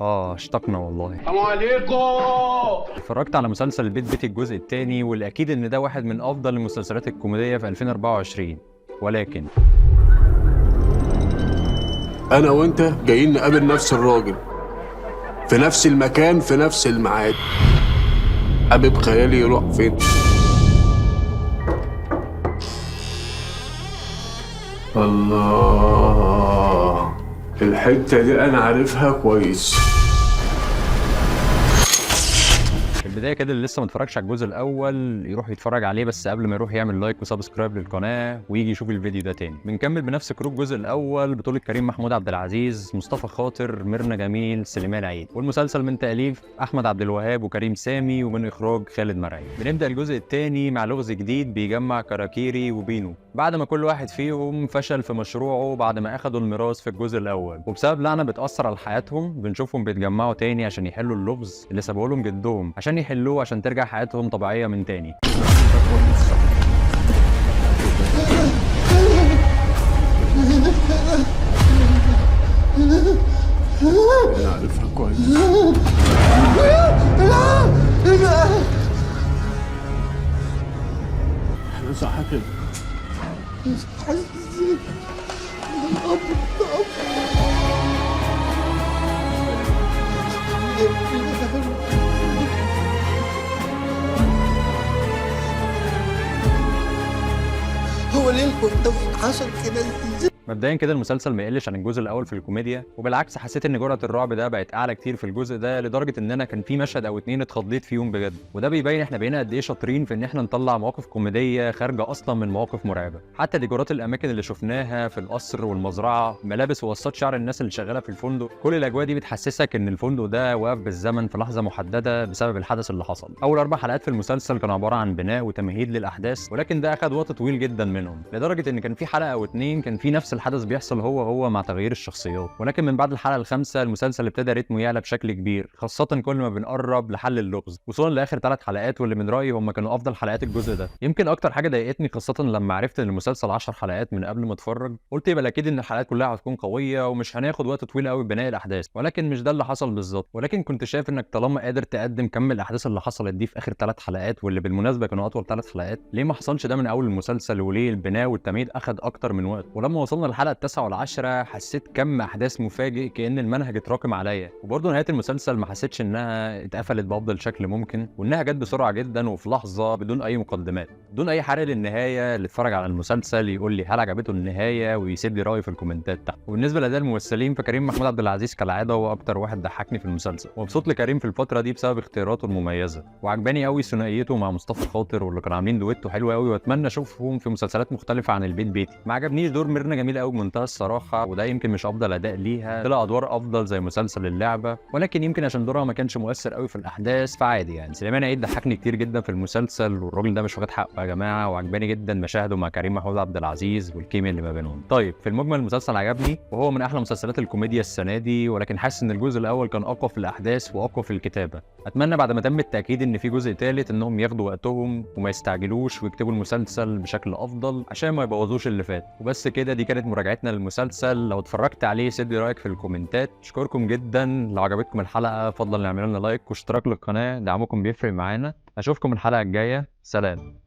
اشتقنا والله. السلام عليكم. اتفرجت على مسلسل البيت بيتي الجزء الثاني، والاكيد ان ده واحد من افضل المسلسلات الكوميديه في 2024. ولكن انا وانت جايين نقابل نفس الراجل في نفس المكان في نفس الميعاد. حابب خيالي يروح فين؟ الله، الحتة دي انا عارفها كويس. في البدايه كده اللي لسه ما اتفرجش على الجزء الاول يروح يتفرج عليه، بس قبل ما يروح يعمل لايك وسبسكرايب للقناه ويجي يشوف الفيديو ده تاني. بنكمل بنفس كروت الجزء الاول، بطوله كريم محمود عبد العزيز، مصطفى خاطر، ميرنا جميل، سليمان عيد. والمسلسل من تاليف احمد عبد الوهاب وكريم سامي، ومن اخراج خالد مرعي. بنبدا الجزء الثاني مع لغز جديد بيجمع كراكيري وبينو بعد ما كل واحد فيهم فشل في مشروعه بعد ما اخدوا الميراث في الجزء الاول، وبسبب لعنه بتاثر على حياتهم بنشوفهم بيتجمعوا تاني عشان يحلوا اللغز اللي سابوه لهم جدهم، عشان يحلوه عشان ترجع حياتهم طبيعيه من تاني. انا عارفها كويس. احنا صح كده. هو ليه الكون حصل كده؟ مبدئيا كده المسلسل ما يقلش عن الجزء الاول في الكوميديا، وبالعكس حسيت ان جرعه الرعب ده بقت اعلى كتير في الجزء ده، لدرجه ان انا كان في مشهد او اتنين اتخضيت فيهم بجد. وده بيبين احنا بقينا قد ايه شاطرين في ان احنا نطلع مواقف كوميديه خارجه اصلا من مواقف مرعبه. حتى ديكورات الاماكن اللي شفناها في القصر والمزرعه، ملابس وقصات شعر الناس اللي شغاله في الفندق، كل الاجواء دي بتحسسك ان الفندق ده واقف بالزمن في لحظه محدده بسبب الحدث اللي حصل. اول 4 حلقات في المسلسل كانوا عباره عن بناء وتمهيد للاحداث، ولكن ده اخد وقت طويل جدا منهم، لدرجه ان كان في حلقه او اتنين كان في نفس الحدث بيحصل هو مع تغيير الشخصيات. ولكن من بعد الحلقه الخامسه المسلسل ابتدى رتمه يعلى بشكل كبير، خاصه كل ما بنقرب لحل اللغز، وصولا لاخر 3 حلقات واللي من رايي هم كانوا افضل حلقات الجزء ده. يمكن اكتر حاجه ضايقتني خاصه لما عرفت ان المسلسل 10 حلقات من قبل ما اتفرج، قلت يبقى اكيد ان الحلقات كلها هتكون قويه ومش هناخد وقت طويل قوي ببناء الاحداث، ولكن مش ده اللي حصل بالظبط. ولكن كنت شايف انك طالما قادر تقدم كم الاحداث اللي حصلت دي في اخر 3 حلقات، واللي بالمناسبه كانوا اطول 3 حلقات، ليه ما حصلش ده من اول المسلسل؟ وليه البناء والتمهيد اخد اكتر من وقت؟ ولما وصلنا للحلقه التاسعه وال10 حسيت كم احداث مفاجئ كأن المنهج اتراكم عليا. وبرضه نهايه المسلسل ما حسيتش انها اتقفلت بافضل شكل ممكن، وانها جت بسرعه جدا وفي لحظه بدون اي مقدمات، بدون اي حرق للنهايه. اللي اتفرج على المسلسل يقول لي هل عجبته النهايه ويسيب لي رايه في الكومنتات تحت. وبالنسبه لاداء الممثلين فكريم محمود عبد العزيز كالعاده هو اكتر واحد ضحكني في المسلسل، ومبسوط لكريم في الفتره دي بسبب اختياراته المميزه، وعجباني قوي ثنائيته مع مصطفى خاطر، واللي كانوا عاملين دويتو حلو قوي، واتمنى اشوفهم في مسلسلات مختلفه عن البيت بيتي. ما عجبنيش دور ميرنا جميل قوي بمنتهى الصراحه، وده يمكن مش افضل اداء ليها، طلع ادوار افضل زي مسلسل اللعبه، ولكن يمكن عشان دورها ما كانش مؤثر قوي في الاحداث فعادي يعني. سليمان عيد ضحكني كتير جدا في المسلسل، والراجل ده مش واخد حقه يا جماعه، وعجباني جدا مشاهده مع كريم محمود عبد العزيز والكيمياء اللي ما بينهم. طيب في المجمل المسلسل عجبني، وهو من احلى مسلسلات الكوميديا السنه دي، ولكن حاسس ان الجزء الاول كان اقوى في الاحداث واقوى في الكتابه. اتمنى بعد ما تم التاكيد ان في جزء ثالث انهم ياخدوا وقتهم وما يستعجلوش ويكتبوا المسلسل بشكل افضل عشان ما يبوظوش اللي فات. وبس كده، دي كانت مراجعتنا للمسلسل. لو اتفرجت عليه سيب لي رايك في الكومنتات. اشكركم جدا. لو عجبتكم الحلقه فضل اعملوا لنا لايك واشتراك للقناه، دعمكم بيفرق معانا. اشوفكم الحلقه الجايه. سلام.